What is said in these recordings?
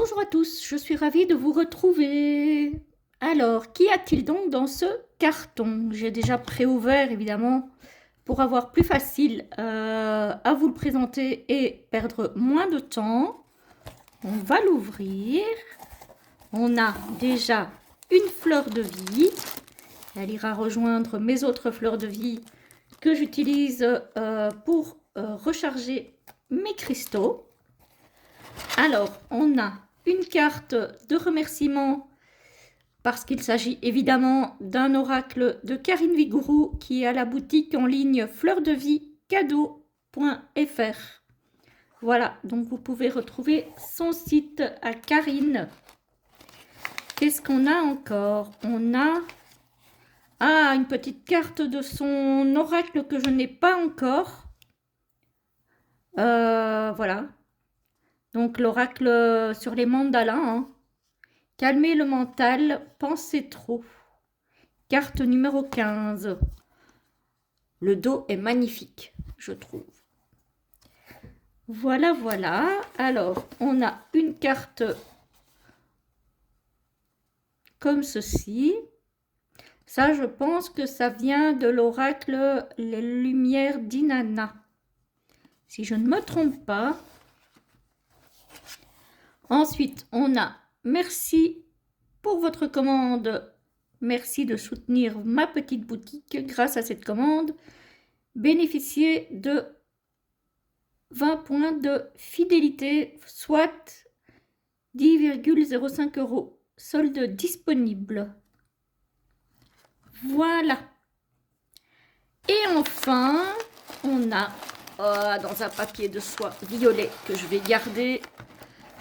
Bonjour à tous, je suis ravie de vous retrouver. Alors, qu'y a-t-il donc dans ce carton? J'ai déjà préouvert évidemment pour avoir plus facile à vous le présenter et perdre moins de temps. On va l'ouvrir. On a déjà une fleur de vie. Elle ira rejoindre mes autres fleurs de vie que j'utilise pour recharger mes cristaux. Alors, on a une carte de remerciement parce qu'il s'agit évidemment d'un oracle de Karine Vigourou qui est à la boutique en ligne fleurdevicadeau.fr. Voilà, donc vous pouvez retrouver son site à Karine. Qu'est-ce qu'on a encore? On a une petite carte de son oracle que je n'ai pas encore. Voilà. Donc l'oracle sur les mandalins. Hein. Calmer le mental, pensez trop. Carte numéro 15. Le dos est magnifique, je trouve. Voilà, voilà. Alors, on a une carte comme ceci. Ça, je pense que ça vient de l'oracle Les Lumières d'Inanna. Si je ne me trompe pas. Ensuite, on a merci pour votre commande. Merci de soutenir ma petite boutique. Grâce à cette commande, bénéficiez de 20 points de fidélité, soit 10,05 €. Solde disponible. Voilà. Et enfin, on a dans un papier de soie violet que je vais garder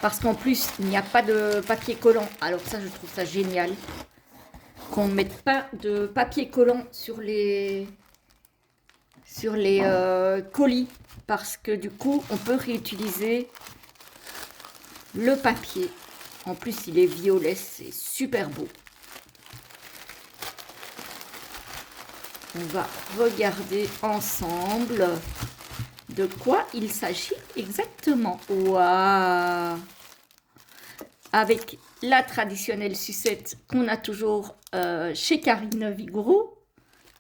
parce qu'en plus, il n'y a pas de papier collant. Alors ça, je trouve ça génial. Qu'on ne mette pas de papier collant sur les colis. Parce que du coup, on peut réutiliser le papier. En plus, il est violet, c'est super beau. On va regarder ensemble de quoi il s'agit exactement. Waouh! Avec la traditionnelle sucette qu'on a toujours chez Karine Vigourou.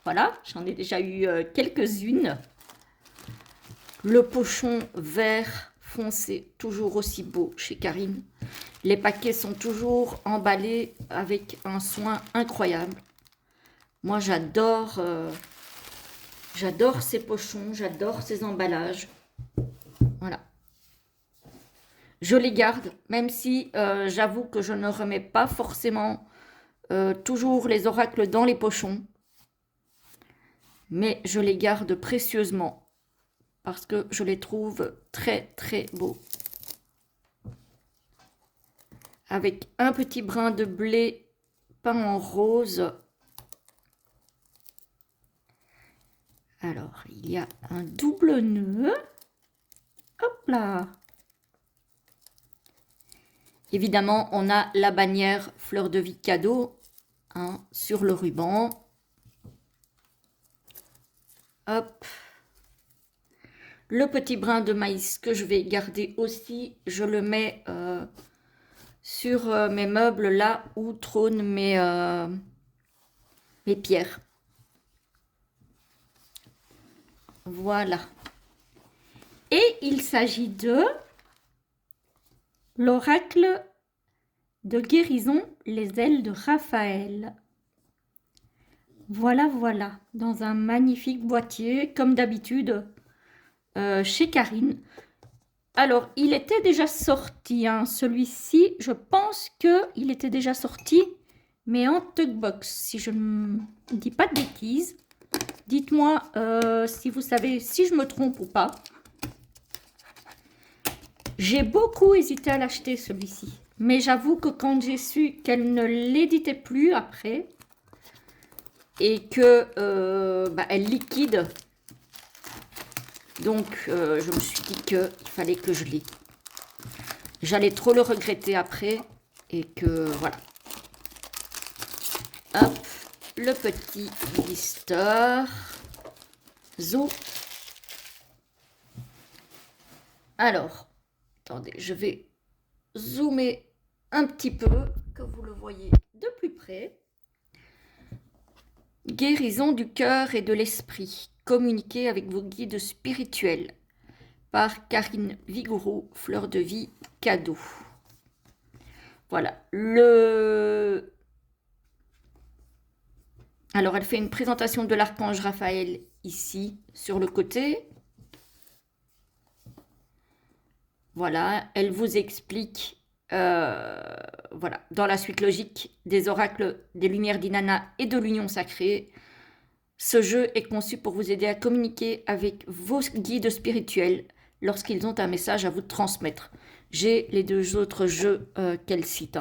Voilà, j'en ai déjà eu quelques-unes. Le pochon vert foncé, toujours aussi beau chez Karine. Les paquets sont toujours emballés avec un soin incroyable. Moi, j'adore ces pochons, j'adore ces emballages. Voilà. Je les garde, même si j'avoue que je ne remets pas forcément toujours les oracles dans les pochons. Mais je les garde précieusement parce que je les trouve très très beaux. Avec un petit brin de blé peint en rose. Alors, il y a un double nœud. Hop là! Évidemment, on a la bannière fleur de vie cadeau sur le ruban. Hop. Le petit brin de maïs que je vais garder aussi, je le mets sur mes meubles là où trônent mes pierres. Voilà. Et il s'agit de l'oracle de guérison, les ailes de Raphaël. Voilà, voilà, dans un magnifique boîtier, comme d'habitude, chez Karine. Alors, il était déjà sorti, celui-ci, je pense qu'il était déjà sorti, mais en Tugbox, si je ne dis pas de bêtises. Dites-moi si vous savez si je me trompe ou pas. J'ai beaucoup hésité à l'acheter, celui-ci. Mais j'avoue que quand j'ai su qu'elle ne l'éditait plus après, et que elle liquide, donc je me suis dit qu'il fallait que je l'ai. J'allais trop le regretter après, et que voilà. Hop, le petit blister. Zo. Alors, attendez, je vais zoomer un petit peu, que vous le voyez de plus près. Guérison du cœur et de l'esprit. Communiquer avec vos guides spirituels. Par Karine Vigoureux, Fleur de Vie, cadeau. Voilà. Alors, elle fait une présentation de l'archange Raphaël ici, sur le côté. Voilà, elle vous explique, voilà, dans la suite logique des oracles des Lumières d'Inanna et de l'Union Sacrée. Ce jeu est conçu pour vous aider à communiquer avec vos guides spirituels lorsqu'ils ont un message à vous transmettre. J'ai les deux autres jeux qu'elle cite.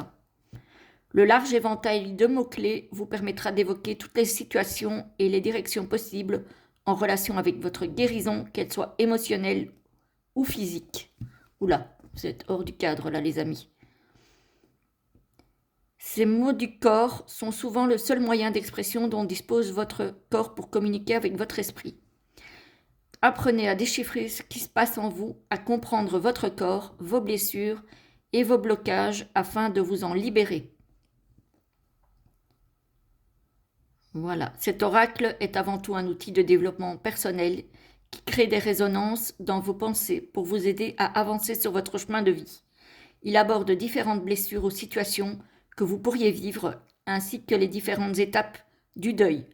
Le large éventail de mots-clés vous permettra d'évoquer toutes les situations et les directions possibles en relation avec votre guérison, qu'elle soit émotionnelle ou physique. Oula, vous êtes hors du cadre là, les amis. Ces mots du corps sont souvent le seul moyen d'expression dont dispose votre corps pour communiquer avec votre esprit. Apprenez à déchiffrer ce qui se passe en vous, à comprendre votre corps, vos blessures et vos blocages afin de vous en libérer. Voilà, cet oracle est avant tout un outil de développement personnel qui crée des résonances dans vos pensées pour vous aider à avancer sur votre chemin de vie. Il aborde différentes blessures ou situations que vous pourriez vivre, ainsi que les différentes étapes du deuil,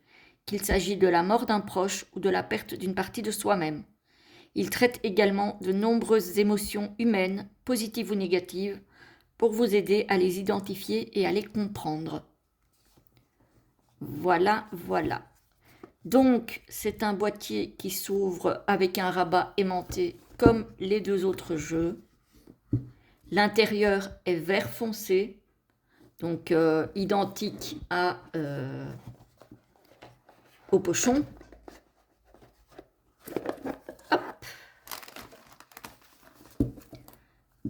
qu'il s'agit de la mort d'un proche ou de la perte d'une partie de soi-même. Il traite également de nombreuses émotions humaines, positives ou négatives, pour vous aider à les identifier et à les comprendre. Voilà, voilà. Donc, c'est un boîtier qui s'ouvre avec un rabat aimanté comme les deux autres jeux. L'intérieur est vert foncé, donc identique au pochon. Hop.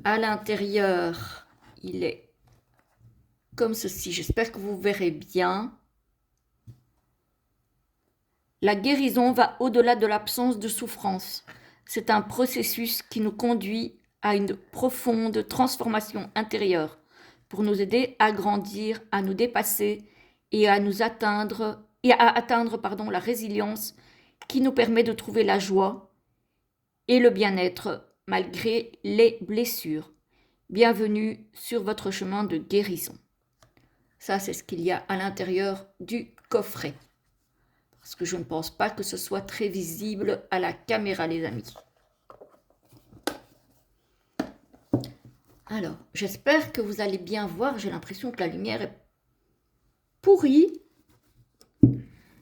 À l'intérieur, il est comme ceci. J'espère que vous verrez bien. La guérison va au-delà de l'absence de souffrance. C'est un processus qui nous conduit à une profonde transformation intérieure pour nous aider à grandir, à nous dépasser et à atteindre la résilience qui nous permet de trouver la joie et le bien-être malgré les blessures. Bienvenue sur votre chemin de guérison. Ça, c'est ce qu'il y a à l'intérieur du coffret. Parce que je ne pense pas que ce soit très visible à la caméra, les amis. Alors, j'espère que vous allez bien voir. J'ai l'impression que la lumière est pourrie.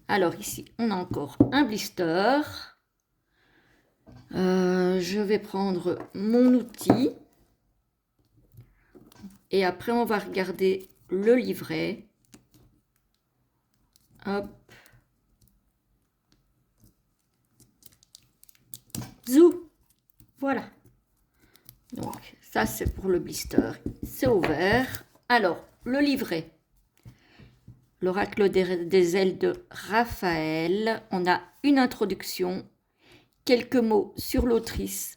Alors, ici, on a encore un blister. Je vais prendre mon outil. Et après, on va regarder le livret. Hop. Zou. Voilà. Donc, ça, c'est pour le blister. C'est ouvert. Alors, le livret. L'oracle des ailes de Raphaël. On a une introduction. Quelques mots sur l'autrice.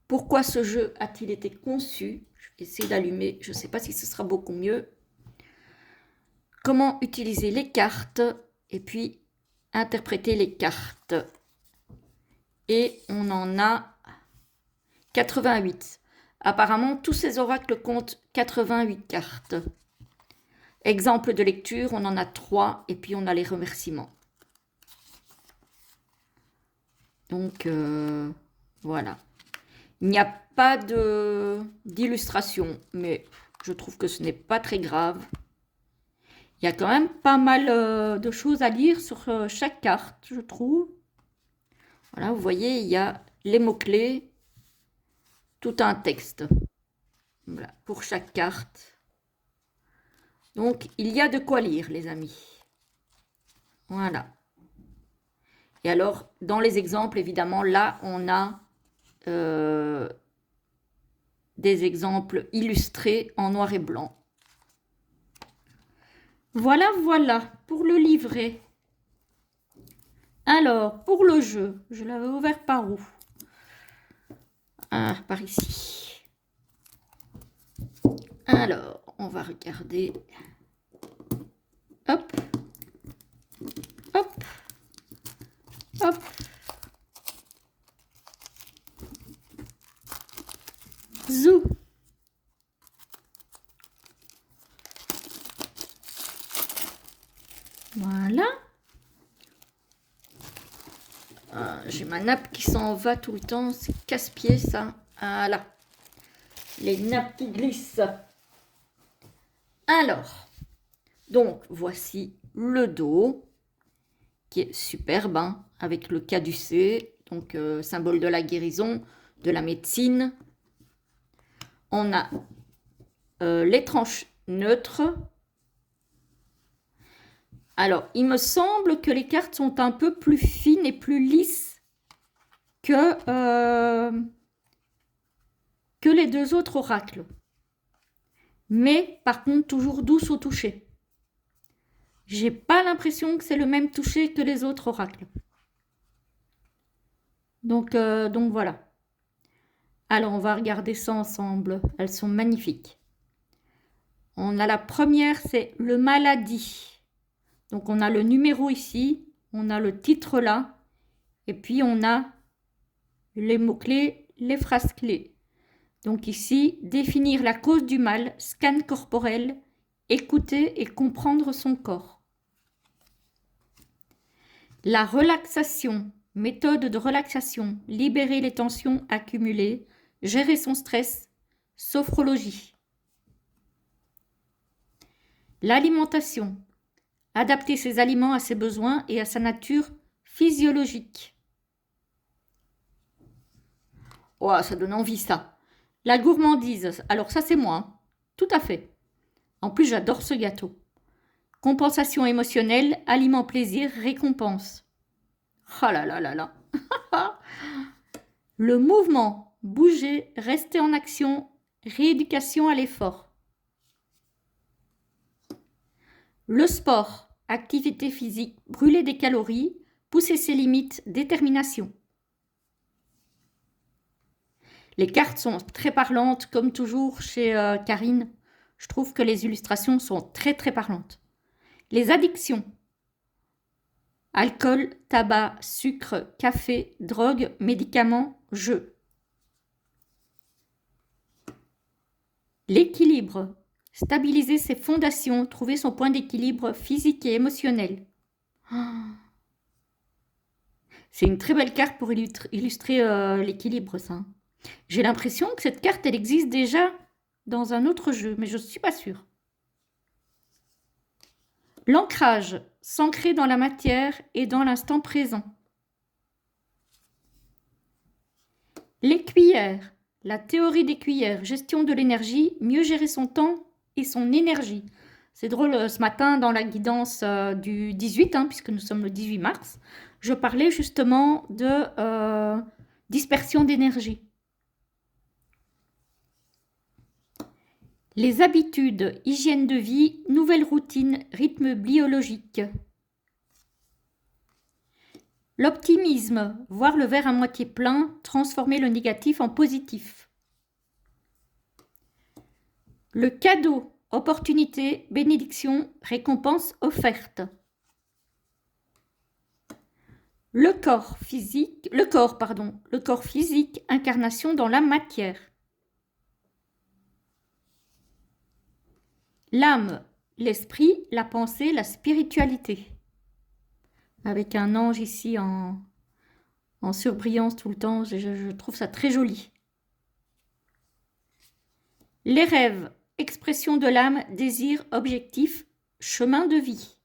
Pourquoi ce jeu a-t-il été conçu? Je vais essayer d'allumer. Je ne sais pas si ce sera beaucoup mieux. Comment utiliser les cartes. Et puis, interpréter les cartes. Et on en a 88. Apparemment, tous ces oracles comptent 88 cartes. Exemple de lecture, on en a 3 et puis on a les remerciements. Donc, voilà. Il n'y a pas d'illustration, mais je trouve que ce n'est pas très grave. Il y a quand même pas mal de choses à lire sur chaque carte, je trouve. Voilà, vous voyez, il y a les mots-clés, tout un texte. Voilà, pour chaque carte. Donc, il y a de quoi lire, les amis. Voilà. Et alors, dans les exemples, évidemment, là, on a des exemples illustrés en noir et blanc. Voilà, voilà, pour le livret. Alors, pour le jeu, je l'avais ouvert par où? Ah, par ici. Alors, on va regarder. Hop, hop, hop. Zou. Voilà. J'ai ma nappe qui s'en va tout le temps. C'est casse-pied ça. Voilà. Les nappes qui glissent. Alors, donc voici le dos qui est superbe, hein, avec le caducée, donc symbole de la guérison, de la médecine. On a les tranches neutres. Alors, il me semble que les cartes sont un peu plus fines et plus lisses que les deux autres oracles. Mais, par contre, toujours douces au toucher. J'ai pas l'impression que c'est le même toucher que les autres oracles. Donc voilà. Alors, on va regarder ça ensemble. Elles sont magnifiques. On a la première, c'est le maladie. Donc, on a le numéro ici. On a le titre là. Et puis, on a les mots-clés, les phrases clés. Donc ici, définir la cause du mal, scan corporel, écouter et comprendre son corps. La relaxation, méthode de relaxation, libérer les tensions accumulées, gérer son stress, sophrologie. L'alimentation, adapter ses aliments à ses besoins et à sa nature physiologique. Oh, ça donne envie ça. La gourmandise, alors ça c'est moi, hein. Tout à fait. En plus j'adore ce gâteau. Compensation émotionnelle, aliment plaisir, récompense. Oh là là là là. Le mouvement, bouger, rester en action, rééducation à l'effort. Le sport, activité physique, brûler des calories, pousser ses limites, détermination. Les cartes sont très parlantes, comme toujours chez Karine. Je trouve que les illustrations sont très très parlantes. Les addictions. Alcool, tabac, sucre, café, drogue, médicaments, jeux. L'équilibre. Stabiliser ses fondations, trouver son point d'équilibre physique et émotionnel. C'est une très belle carte pour illustrer l'équilibre, ça. J'ai l'impression que cette carte, elle existe déjà dans un autre jeu, mais je ne suis pas sûre. L'ancrage, s'ancrer dans la matière et dans l'instant présent. Les cuillères, la théorie des cuillères, gestion de l'énergie, mieux gérer son temps et son énergie. C'est drôle, ce matin, dans la guidance du 18, puisque nous sommes le 18 mars, je parlais justement de dispersion d'énergie. Les habitudes, hygiène de vie, nouvelles routines, rythme biologique. L'optimisme, voir le verre à moitié plein, transformer le négatif en positif. Le cadeau, opportunité, bénédiction, récompense offerte. Le corps physique, incarnation dans la matière. L'âme, l'esprit, la pensée, la spiritualité. Avec un ange ici en surbrillance tout le temps, je trouve ça très joli. Les rêves, expression de l'âme, désir, objectif, chemin de vie.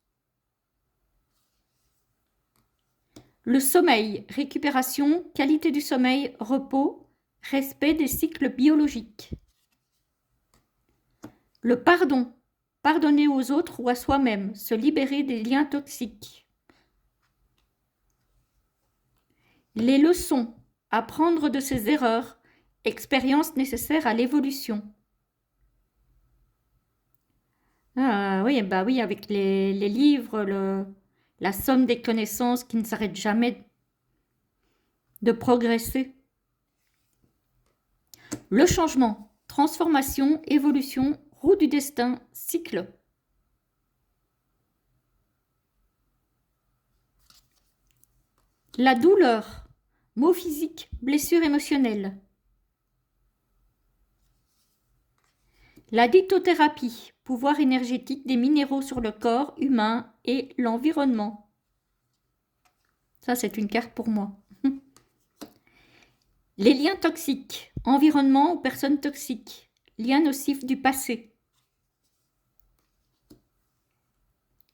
Le sommeil, récupération, qualité du sommeil, repos, respect des cycles biologiques. Le pardon, pardonner aux autres ou à soi-même, se libérer des liens toxiques. Les leçons, apprendre de ses erreurs, expérience nécessaire à l'évolution. Ah oui, bah oui, avec les livres, la somme des connaissances qui ne s'arrête jamais de progresser. Le changement, transformation, évolution, Roue du destin, cycle. La douleur, mot physique, blessure émotionnelle. La lithothérapie, pouvoir énergétique des minéraux sur le corps humain et l'environnement. Ça, c'est une carte pour moi. Les liens toxiques, environnement ou personnes toxiques, liens nocifs du passé.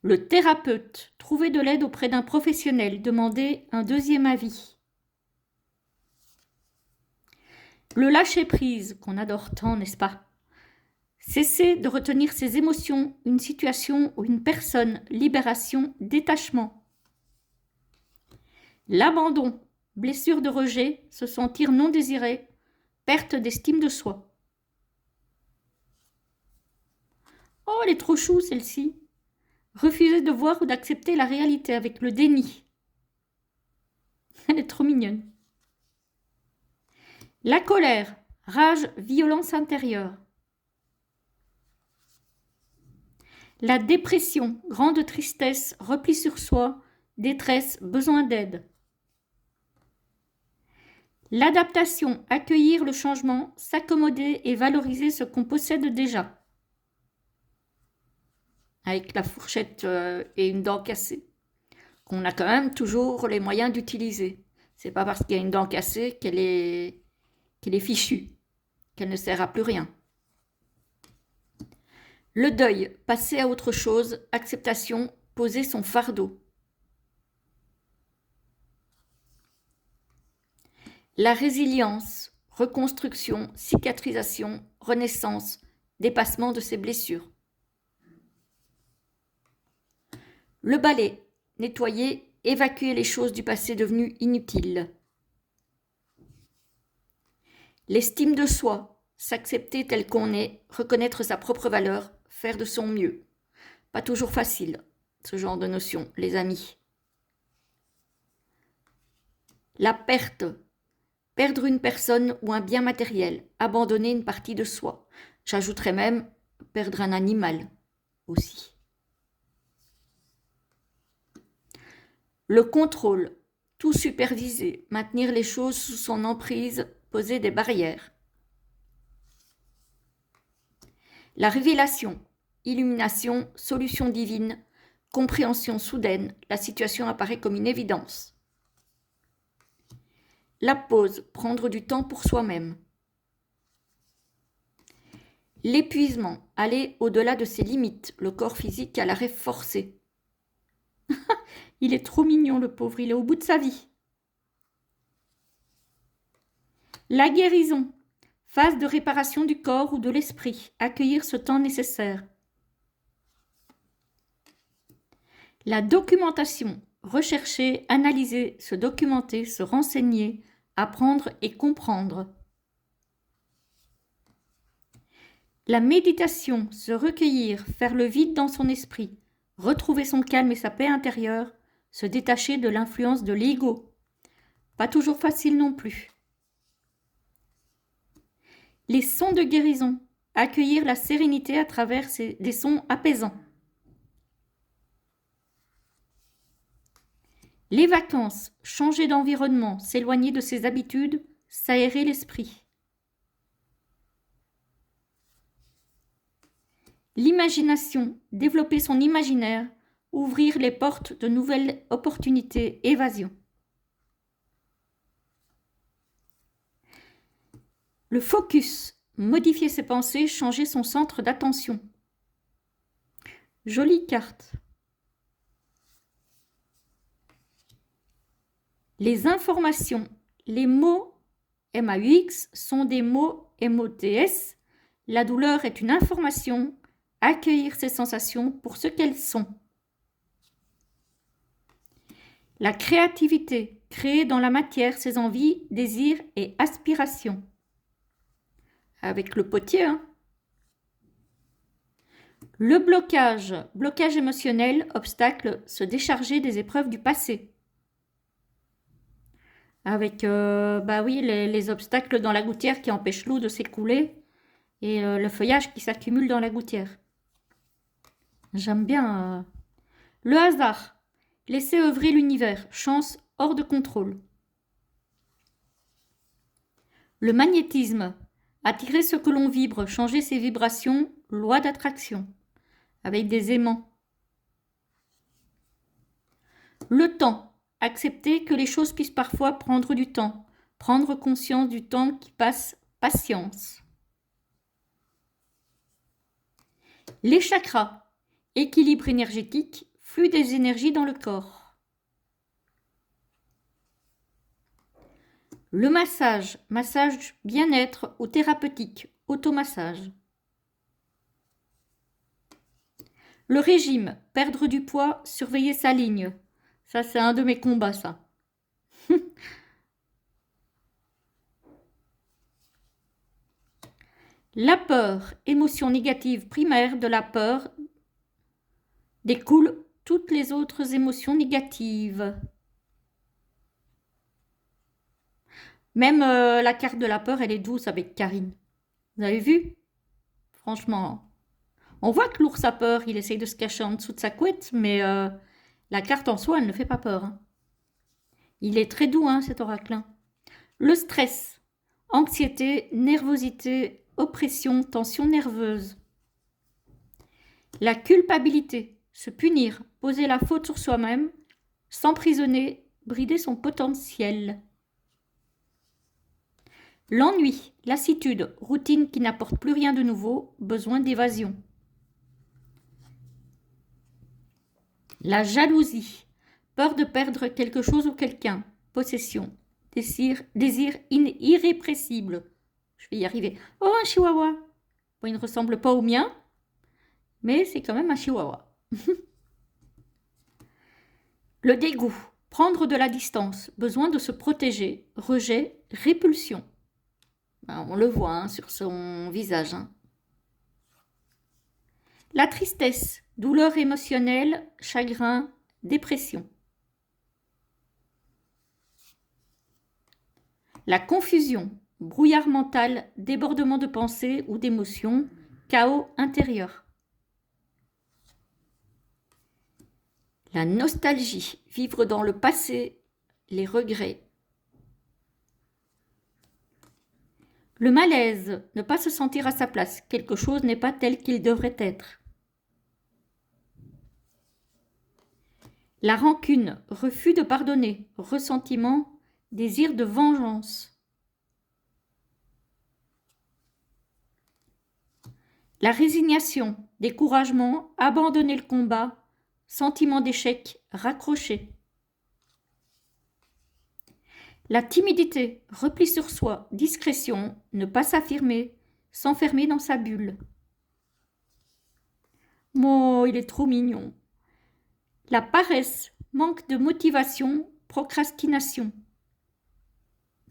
Le thérapeute, trouver de l'aide auprès d'un professionnel, demander un deuxième avis. Le lâcher-prise, qu'on adore tant, n'est-ce pas? Cesser de retenir ses émotions, une situation ou une personne, libération, détachement. L'abandon, blessure de rejet, se sentir non désiré, perte d'estime de soi. Oh, elle est trop chou celle-ci. Refuser de voir ou d'accepter la réalité avec le déni. Elle est trop mignonne. La colère, rage, violence intérieure. La dépression, grande tristesse, repli sur soi, détresse, besoin d'aide. L'adaptation, accueillir le changement, s'accommoder et valoriser ce qu'on possède déjà. Avec la fourchette et une dent cassée, qu'on a quand même toujours les moyens d'utiliser. C'est pas parce qu'il y a une dent cassée qu'elle est fichue, qu'elle ne sert à plus rien. Le deuil, passer à autre chose, acceptation, poser son fardeau. La résilience, reconstruction, cicatrisation, renaissance, dépassement de ses blessures. Le balai, nettoyer, évacuer les choses du passé devenues inutiles. L'estime de soi, s'accepter tel qu'on est, reconnaître sa propre valeur, faire de son mieux. Pas toujours facile, ce genre de notion, les amis. La perte, perdre une personne ou un bien matériel, abandonner une partie de soi. J'ajouterais même perdre un animal aussi. Le contrôle, tout superviser, maintenir les choses sous son emprise, poser des barrières. La révélation, illumination, solution divine, compréhension soudaine, la situation apparaît comme une évidence. La pause, prendre du temps pour soi-même. L'épuisement, aller au-delà de ses limites, le corps physique à l'arrêt forcé. Il est trop mignon le pauvre, il est au bout de sa vie. La guérison, phase de réparation du corps ou de l'esprit, accueillir ce temps nécessaire. La documentation, rechercher, analyser, se documenter, se renseigner, apprendre et comprendre. La méditation, se recueillir, faire le vide dans son esprit, retrouver son calme et sa paix intérieure, se détacher de l'influence de l'ego. Pas toujours facile non plus. Les sons de guérison, accueillir la sérénité à travers des sons apaisants. Les vacances, changer d'environnement, s'éloigner de ses habitudes, s'aérer l'esprit. L'imagination, développer son imaginaire, ouvrir les portes de nouvelles opportunités, évasion. Le focus, modifier ses pensées, changer son centre d'attention. Jolie carte. Les informations, les mots MAUX sont des mots MOTS. La douleur est une information, accueillir ses sensations pour ce qu'elles sont. La créativité, créer dans la matière ses envies, désirs et aspirations. Avec le potier, hein. Le blocage, blocage émotionnel, obstacle, se décharger des épreuves du passé. Avec, bah oui, les obstacles dans la gouttière qui empêchent l'eau de s'écouler. et le feuillage qui s'accumule dans la gouttière. J'aime bien. Le hasard. Laisser œuvrer l'univers. Chance hors de contrôle. Le magnétisme. Attirer ce que l'on vibre. Changer ses vibrations. Loi d'attraction. Avec des aimants. Le temps. Accepter que les choses puissent parfois prendre du temps. Prendre conscience du temps qui passe. Patience. Les chakras. Équilibre énergétique, flux des énergies dans le corps. Le massage, massage bien-être ou thérapeutique, automassage. Le régime, perdre du poids, surveiller sa ligne. Ça, c'est un de mes combats, ça. La peur, émotion négative primaire de la peur, découlent toutes les autres émotions négatives. Même la carte de la peur, elle est douce avec Karine. Vous avez vu? Franchement, on voit que l'ours a peur, il essaye de se cacher en dessous de sa couette, mais la carte en soi, elle ne fait pas peur. Hein. Il est très doux, hein, cet oracle. Hein. Le stress, anxiété, nervosité, oppression, tension nerveuse. La culpabilité, se punir, poser la faute sur soi-même, s'emprisonner, brider son potentiel. L'ennui, lassitude, routine qui n'apporte plus rien de nouveau, besoin d'évasion. La jalousie, peur de perdre quelque chose ou quelqu'un, possession, désir irrépressible. Je vais y arriver. Oh, un chihuahua. Bon, il ne ressemble pas au mien, mais c'est quand même un chihuahua. Le dégoût, prendre de la distance, besoin de se protéger, rejet, répulsion. Ben, on le voit hein, sur son visage. Hein. La tristesse, douleur émotionnelle, chagrin, dépression. La confusion, brouillard mental, débordement de pensée ou d'émotions, chaos intérieur. La nostalgie, vivre dans le passé, les regrets. Le malaise, ne pas se sentir à sa place, quelque chose n'est pas tel qu'il devrait être. La rancune, refus de pardonner, ressentiment, désir de vengeance. La résignation, découragement, abandonner le combat, sentiment d'échec, raccrocher. La timidité, repli sur soi, discrétion, ne pas s'affirmer, s'enfermer dans sa bulle. Oh, il est trop mignon. La paresse, manque de motivation, procrastination.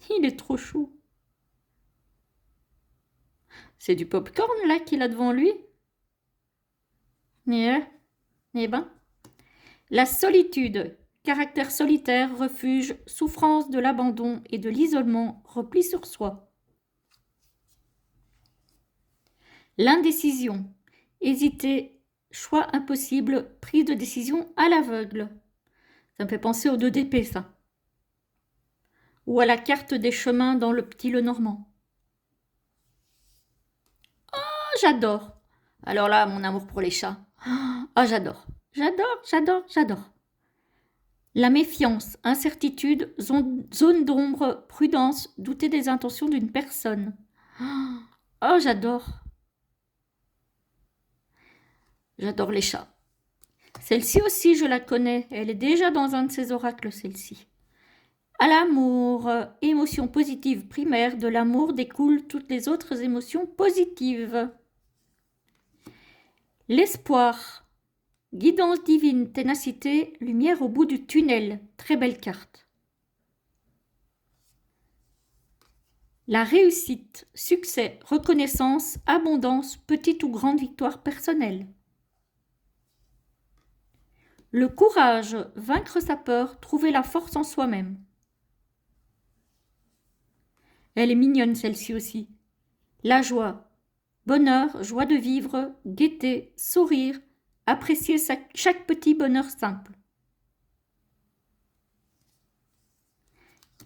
Il est trop chou. C'est du popcorn là qu'il a devant lui. Eh ben. La solitude, caractère solitaire, refuge, souffrance de l'abandon et de l'isolement, repli sur soi. L'indécision, hésiter, choix impossible, prise de décision à l'aveugle. Ça me fait penser aux 2 d'épée, ça. Ou à la carte des chemins dans le petit Lenormand. Oh, j'adore. Alors là, mon amour pour les chats. Oh, j'adore. J'adore. La méfiance, incertitude, zone d'ombre, prudence, douter des intentions d'une personne. Oh, j'adore. J'adore les chats. Celle-ci aussi, je la connais. Elle est déjà dans un de ses oracles, celle-ci. À l'amour, émotion positive primaire, de l'amour découlent toutes les autres émotions positives. L'espoir, guidance divine, ténacité, lumière au bout du tunnel. Très belle carte. La réussite, succès, reconnaissance, abondance, petite ou grande victoire personnelle. Le courage, vaincre sa peur, trouver la force en soi-même. Elle est mignonne celle-ci aussi. La joie, bonheur, joie de vivre, gaieté, sourire, apprécier chaque petit bonheur simple.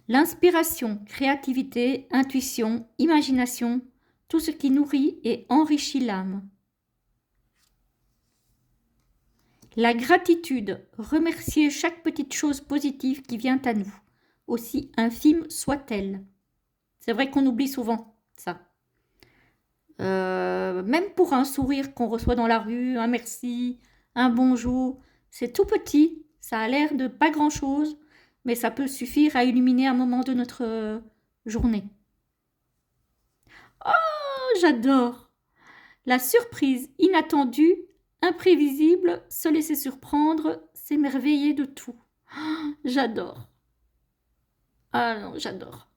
L'inspiration, créativité, intuition, imagination, tout ce qui nourrit et enrichit l'âme. La gratitude, remercier chaque petite chose positive qui vient à nous, aussi infime soit-elle. C'est vrai qu'on oublie souvent ça. Même pour un sourire qu'on reçoit dans la rue, un merci, un bonjour, c'est tout petit, ça a l'air de pas grand-chose, mais ça peut suffire à illuminer un moment de notre journée. Oh, j'adore! La surprise inattendue, imprévisible, se laisser surprendre, s'émerveiller de tout. Oh, j'adore. Ah non, j'adore.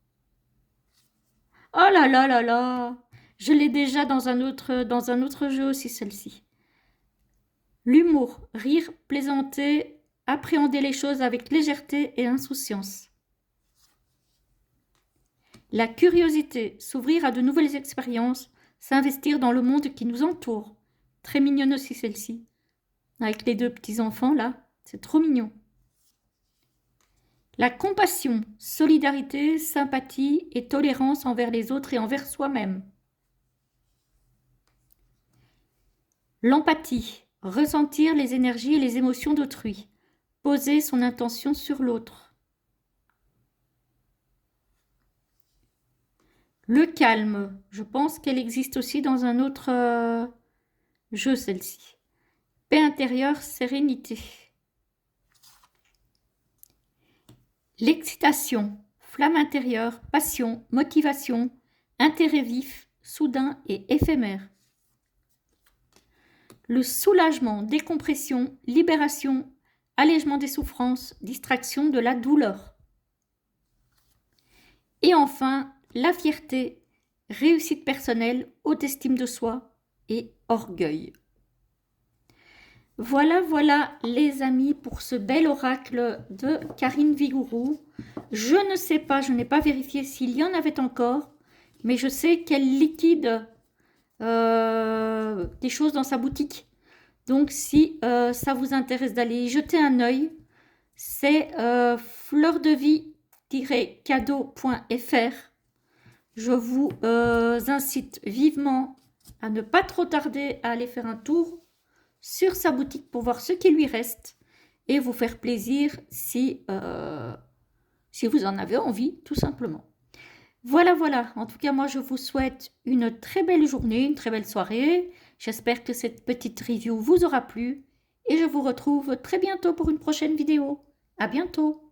Oh là là là là! Je l'ai déjà dans un autre jeu aussi, celle-ci. L'humour, rire, plaisanter, appréhender les choses avec légèreté et insouciance. La curiosité, s'ouvrir à de nouvelles expériences, s'investir dans le monde qui nous entoure. Très mignonne aussi celle-ci. Avec les deux petits-enfants là, c'est trop mignon. La compassion, solidarité, sympathie et tolérance envers les autres et envers soi-même. L'empathie, ressentir les énergies et les émotions d'autrui, poser son intention sur l'autre. Le calme, je pense qu'elle existe aussi dans un autre jeu, celle-ci. Paix intérieure, sérénité. L'excitation, flamme intérieure, passion, motivation, intérêt vif, soudain et éphémère. Le soulagement, décompression, libération, allègement des souffrances, distraction de la douleur. Et enfin, la fierté, réussite personnelle, haute estime de soi et orgueil. Voilà les amis pour ce bel oracle de Karine Vigourou. Je ne sais pas, je n'ai pas vérifié s'il y en avait encore, mais je sais qu'elle liquide des choses dans sa boutique. Donc si ça vous intéresse d'aller y jeter un œil, c'est fleurdevie-cadeau.fr. Je vous incite vivement à ne pas trop tarder à aller faire un tour sur sa boutique pour voir ce qui lui reste et vous faire plaisir si vous en avez envie, tout simplement. Voilà. En tout cas, moi, je vous souhaite une très belle journée, une très belle soirée. J'espère que cette petite review vous aura plu et je vous retrouve très bientôt pour une prochaine vidéo. À bientôt!